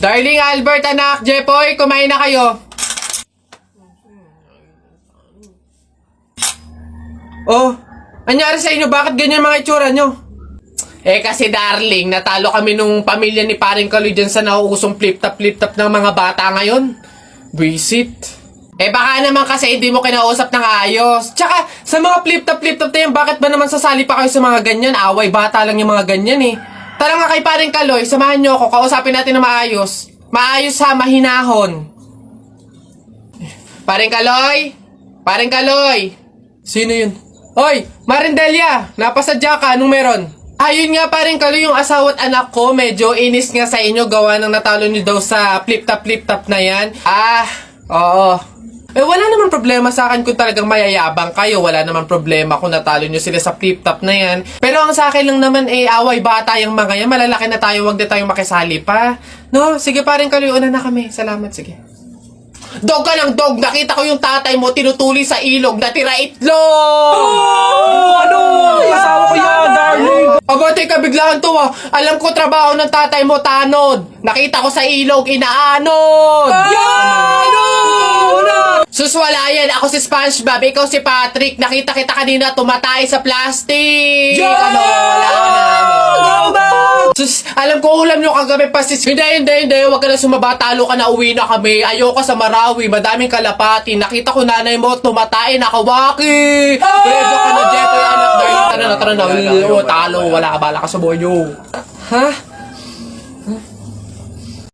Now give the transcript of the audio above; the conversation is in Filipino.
Darling Albert, anak, Jepoy, kumain na kayo. Oh, anyari sa inyo? Bakit ganyan mga itsura nyo? Kasi darling, natalo kami nung pamilya ni paring Kaloy dyan sa nauusong flip-top ng mga bata ngayon. Visit. Baka naman kasi hindi mo kinausap ng ayos. Tsaka, sa mga flip-top na yan, bakit ba naman sasali pa kayo sa mga ganyan? Away, bata lang yung mga ganyan eh. Tara nga kay paring Kaloy, samahan nyo ako, kausapin natin na maayos. Maayos ha, mahinahon. Paring Kaloy? Paring Kaloy? Sino yun? Hoy, Marindelia, napasadya ka, anong meron? Ayun nga paring Kaloy, yung asawa at anak ko, medyo inis nga sa inyo, gawa ng natalo nyo daw sa flip-top na yan. Oo. Wala naman problema sa akin kung talagang mayayabang kayo. Wala naman problema kung natalo nyo sila sa flip-top na yan. Pero ang sa akin lang naman away bata yung mga yan. Malalaki na tayo, wag na tayong makisali pa. No? Sige paring Kaloy, una na kami. Salamat, sige. Dog ka ng dog! Nakita ko yung tatay mo tinutuli sa ilog na tira itlog! Ano? Asawa ko yan, darling! Abate ka, biglaan to Alam ko trabaho ng tatay mo, tanod. Nakita ko sa ilog, inaanod! Sus, wala yan. Ako si SpongeBob, ikaw si Patrick. Nakita kita kanina tumatay sa plastic. Wala na. Sus, alam ko ulam nyo kagabi pa sis. Hindi. Huwag ka na sumaba. Talo ka na, uwi na kami. Ayoko sa Marawi. Madaming kalapati. Nakita ko nanay mo tumatay. Nakawaki. Predo ka na, Jeff. Anak, tara na. Talo. Wala ka, bala ka sa buhay nyo. Ha?